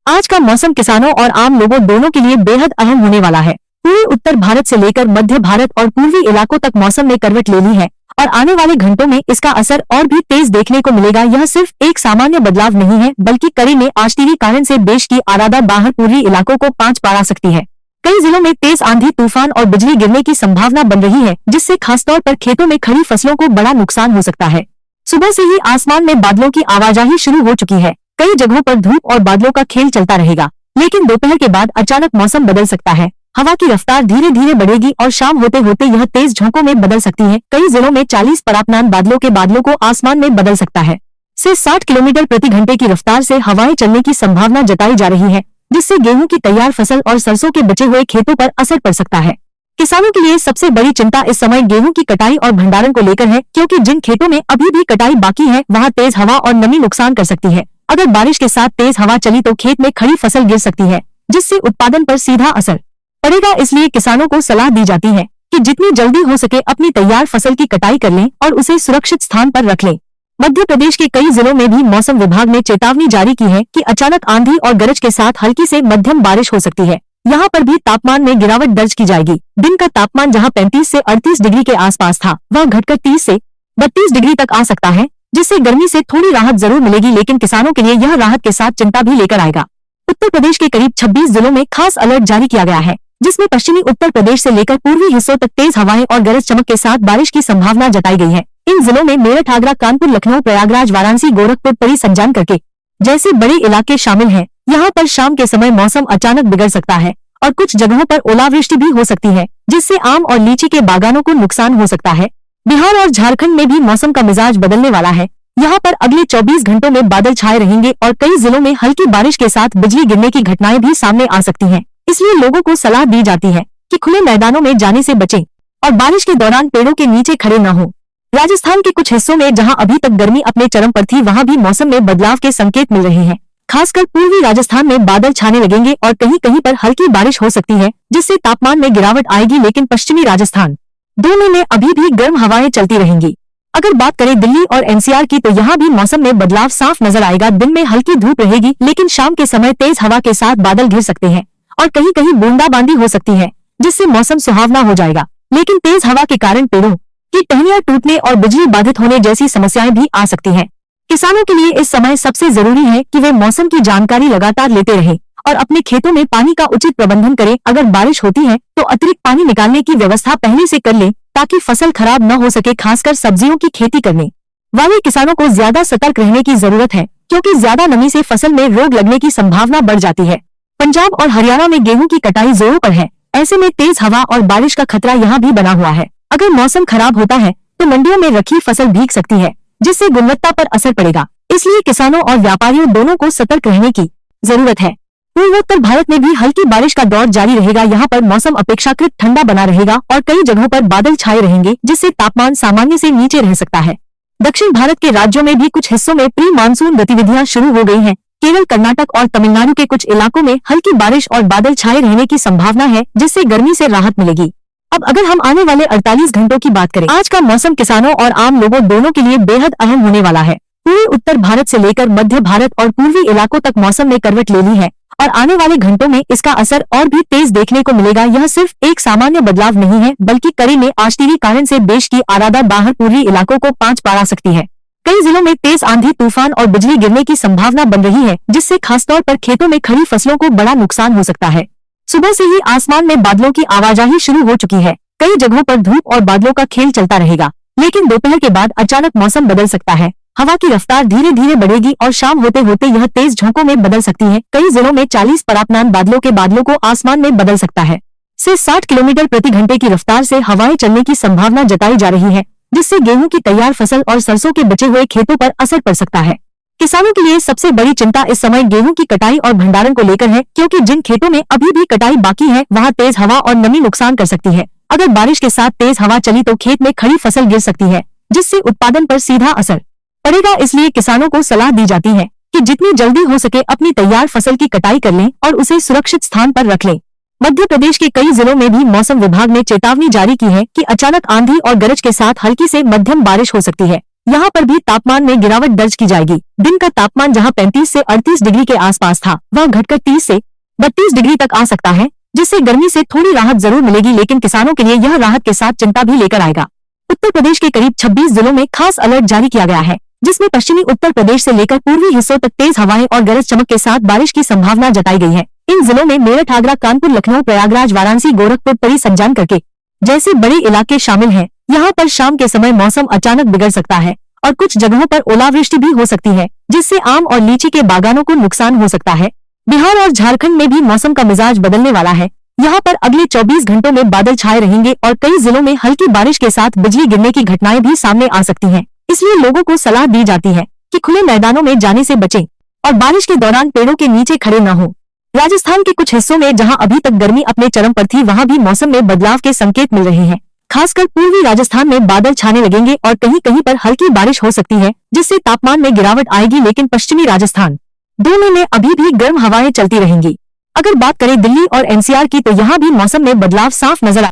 आज का मौसम किसानों और आम लोगों दोनों के लिए बेहद अहम होने वाला है। पूरे उत्तर भारत से लेकर मध्य भारत और पूर्वी इलाकों तक मौसम ने करवट ले ली है और आने वाले घंटों में इसका असर और भी तेज देखने को मिलेगा। यह सिर्फ एक सामान्य बदलाव नहीं है, बल्कि कड़ी में आश्चर्य कारण से देश की आरादा बाहर पूर्वी इलाकों को पांच पारा सकती है। कई जिलों में तेज आंधी, तूफान और बिजली गिरने की संभावना बन रही है, जिससे खासतौर पर खेतों में खड़ी फसलों को बड़ा नुकसान हो सकता है। सुबह से ही आसमान में बादलों की आवाजाही शुरू हो चुकी है। कई जगहों पर धूप और बादलों का खेल चलता रहेगा, लेकिन दोपहर के बाद अचानक मौसम बदल सकता है। हवा की रफ्तार धीरे धीरे बढ़ेगी और शाम होते होते यह तेज झोंकों में बदल सकती है। कई जिलों में 40 परातनान बादलों के बादलों को आसमान में बदल सकता है। से 60 किलोमीटर प्रति घंटे की रफ्तार से हवाएं चलने की संभावना जताई जा रही है, जिससे गेहूं की तैयार फसल और सरसों के बचे हुए खेतों पर असर पड़ सकता है। किसानों के लिए सबसे बड़ी चिंता इस समय गेहूं की कटाई और भंडारण को लेकर है, क्योंकि जिन खेतों में अभी भी कटाई बाकी है वहां तेज हवा और नमी नुकसान कर सकती है। अगर बारिश के साथ तेज हवा चली तो खेत में खड़ी फसल गिर सकती है, जिससे उत्पादन पर सीधा असर पड़ेगा। इसलिए किसानों को सलाह दी जाती है कि जितनी जल्दी हो सके अपनी तैयार फसल की कटाई कर लें और उसे सुरक्षित स्थान पर रख लें। मध्य प्रदेश के कई जिलों में भी मौसम विभाग ने चेतावनी जारी की है कि अचानक आंधी और गरज के साथ हल्की से मध्यम बारिश हो सकती है। यहाँ पर भी तापमान में गिरावट दर्ज की जाएगी। दिन का तापमान जहाँ 35 से 38 डिग्री के आसपास था, वह घटकर 30 से 32 डिग्री तक आ सकता है, जिससे गर्मी से थोड़ी राहत जरूर मिलेगी, लेकिन किसानों के लिए यह राहत के साथ चिंता भी लेकर आएगा। उत्तर प्रदेश के करीब 26 जिलों में खास अलर्ट जारी किया गया है, जिसमें पश्चिमी उत्तर प्रदेश से लेकर पूर्वी हिस्सों तक तेज हवाएं और गरज चमक के साथ बारिश की संभावना जताई गई है। इन जिलों में मेरठ, आगरा, कानपुर, लखनऊ, प्रयागराज, वाराणसी, गोरखपुर, परी, संजान करके जैसे बड़े इलाके शामिल हैं। यहाँ पर शाम के समय मौसम अचानक बिगड़ सकता है और कुछ जगहों पर ओलावृष्टि भी हो सकती है, जिससे आम और लीची के बागानों को नुकसान हो सकता है। बिहार और झारखंड में भी मौसम का मिजाज बदलने वाला है। यहाँ पर अगले 24 घंटों में बादल छाए रहेंगे और कई जिलों में हल्की बारिश के साथ बिजली गिरने की घटनाएं भी सामने आ सकती हैं। इसलिए लोगों को सलाह दी जाती है कि खुले मैदानों में जाने से बचें और बारिश के दौरान पेड़ों के नीचे खड़े न हों। राजस्थान के कुछ हिस्सों में जहां अभी तक गर्मी अपने चरम पर थी, वहां भी मौसम में बदलाव के संकेत मिल रहे हैं। खासकर पूर्वी राजस्थान में बादल छाने लगेंगे और कहीं कहीं पर हल्की बारिश हो सकती है, जिससे तापमान में गिरावट आएगी। लेकिन पश्चिमी राजस्थान दोनों में अभी भी गर्म हवाएं चलती रहेंगी। अगर बात करें दिल्ली और एनसीआर की, तो यहाँ भी मौसम में बदलाव साफ नजर आएगा। दिन में हल्की धूप रहेगी, लेकिन शाम के समय तेज हवा के साथ बादल घिर सकते हैं और कहीं कहीं बूंदाबांदी हो सकती है, जिससे मौसम सुहावना हो जाएगा। लेकिन तेज हवा के कारण पेड़ों की टहनियां टूटने और बिजली बाधित होने जैसी समस्याएं भी आ सकती हैं। किसानों के लिए इस समय सबसे जरूरी है कि वे मौसम की जानकारी लगातार लेते रहें और अपने खेतों में पानी का उचित प्रबंधन करें। अगर बारिश होती है तो अतिरिक्त पानी निकालने की व्यवस्था पहले से कर लें, ताकि फसल खराब न हो सके। खासकर सब्जियों की खेती करने वाले किसानों को ज्यादा सतर्क रहने की जरूरत है, क्योंकि ज्यादा नमी से फसल में रोग लगने की संभावना बढ़ जाती है। पंजाब और हरियाणा में गेहूं की कटाई जोरों पर है। ऐसे में तेज हवा और बारिश का खतरा यहाँ भी बना हुआ है। अगर मौसम खराब होता है तो मंडियों में रखी फसल भीग सकती है, जिससे गुणवत्ता पर असर पड़ेगा। इसलिए किसानों और व्यापारियों दोनों को सतर्क रहने की जरूरत है। पूर्वोत्तर भारत में भी हल्की बारिश का दौर जारी रहेगा। यहाँ पर मौसम अपेक्षाकृत ठंडा बना रहेगा और कई जगहों पर बादल छाए रहेंगे, जिससे तापमान सामान्य से नीचे रह सकता है। दक्षिण भारत के राज्यों में भी कुछ हिस्सों में प्री मानसून गतिविधियां शुरू हो गई हैं। केरल, कर्नाटक और तमिलनाडु के कुछ इलाकों में हल्की बारिश और बादल छाए रहने की संभावना है, जिससे गर्मी से राहत मिलेगी। अब अगर हम आने वाले 48 घंटों की बात करें, आज का मौसम किसानों और आम लोगों दोनों के लिए बेहद अहम होने वाला है। पूरे उत्तर भारत से लेकर मध्य भारत और पूर्वी इलाकों तक मौसम ने करवट ले ली है और आने वाले घंटों में इसका असर और भी तेज देखने को मिलेगा। यह सिर्फ एक सामान्य बदलाव नहीं है, बल्कि कड़ी में आश्चर्य कारण से देश की आरादा बाहर पूर्वी इलाकों को पांच पारा सकती है। कई जिलों में तेज आंधी, तूफान और बिजली गिरने की संभावना बन रही है, जिससे खासतौर पर खेतों में खड़ी फसलों को बड़ा नुकसान हो सकता है। सुबह से ही आसमान में बादलों की आवाजाही शुरू हो चुकी है। कई जगहों पर धूप और बादलों का खेल चलता रहेगा, लेकिन दोपहर के बाद अचानक मौसम बदल सकता है। हवा की रफ्तार धीरे धीरे बढ़ेगी और शाम होते होते यह तेज झोंकों में बदल सकती है। कई जिलों में 40 परातनान बादलों के बादलों को आसमान में बदल सकता है। से 60 किलोमीटर प्रति घंटे की रफ्तार से हवाएं चलने की संभावना जताई जा रही है, जिससे गेहूं की तैयार फसल और सरसों के बचे हुए खेतों पर असर पड़ सकता है। किसानों के लिए सबसे बड़ी चिंता इस समय गेहूं की कटाई और भंडारण को लेकर है, क्योंकि जिन खेतों में अभी भी कटाई बाकी है वहां तेज हवा और नमी नुकसान कर सकती है। अगर बारिश के साथ तेज हवा चली तो खेत में खड़ी फसल गिर सकती है, जिससे उत्पादन पर सीधा असर पड़ेगा। इसलिए किसानों को सलाह दी जाती है कि जितनी जल्दी हो सके अपनी तैयार फसल की कटाई कर लें और उसे सुरक्षित स्थान पर रख लें। मध्य प्रदेश के कई जिलों में भी मौसम विभाग ने चेतावनी जारी की है कि अचानक आंधी और गरज के साथ हल्की से मध्यम बारिश हो सकती है। यहाँ पर भी तापमान में गिरावट दर्ज की जाएगी। दिन का तापमान जहाँ 35 से 38 डिग्री के आसपास था, वह घटकर 30 से 32 डिग्री तक आ सकता है, जिससे गर्मी से थोड़ी राहत जरूर मिलेगी, लेकिन किसानों के लिए यह राहत के साथ चिंता भी लेकर आएगा। उत्तर प्रदेश के करीब 26 जिलों में खास अलर्ट जारी किया गया है, जिसमें पश्चिमी उत्तर प्रदेश से लेकर पूर्वी हिस्सों तक तेज हवाएं और गरज चमक के साथ बारिश की संभावना जताई गई है। इन जिलों में मेरठ, आगरा, कानपुर, लखनऊ, प्रयागराज, वाराणसी, गोरखपुर, परी, सज्जान करके जैसे बड़े इलाके शामिल हैं। यहाँ पर शाम के समय मौसम अचानक बिगड़ सकता है और कुछ जगहों पर ओलावृष्टि भी हो सकती है, जिससे आम और लीची के बागानों को नुकसान हो सकता है। बिहार और झारखंड में भी मौसम का मिजाज बदलने वाला है। यहाँ पर अगले 24 घंटों में बादल छाए रहेंगे और कई जिलों में हल्की बारिश के साथ बिजली गिरने की घटनाएं भी सामने आ सकती हैं। इसलिए लोगों को सलाह दी जाती है कि खुले मैदानों में जाने से बचें और बारिश के दौरान पेड़ों के नीचे खड़े न हों। राजस्थान के कुछ हिस्सों में जहां अभी तक गर्मी अपने चरम पर थी, वहां भी मौसम में बदलाव के संकेत मिल रहे हैं। खासकर पूर्वी राजस्थान में बादल छाने लगेंगे और कहीं कहीं पर हल्की बारिश हो सकती है, जिससे तापमान में गिरावट आएगी, लेकिन पश्चिमी राजस्थान दोनों में अभी भी गर्म हवाएं चलती रहेंगी। अगर बात करें दिल्ली और एनसीआर की, तो यहाँ भी मौसम में बदलाव साफ नजर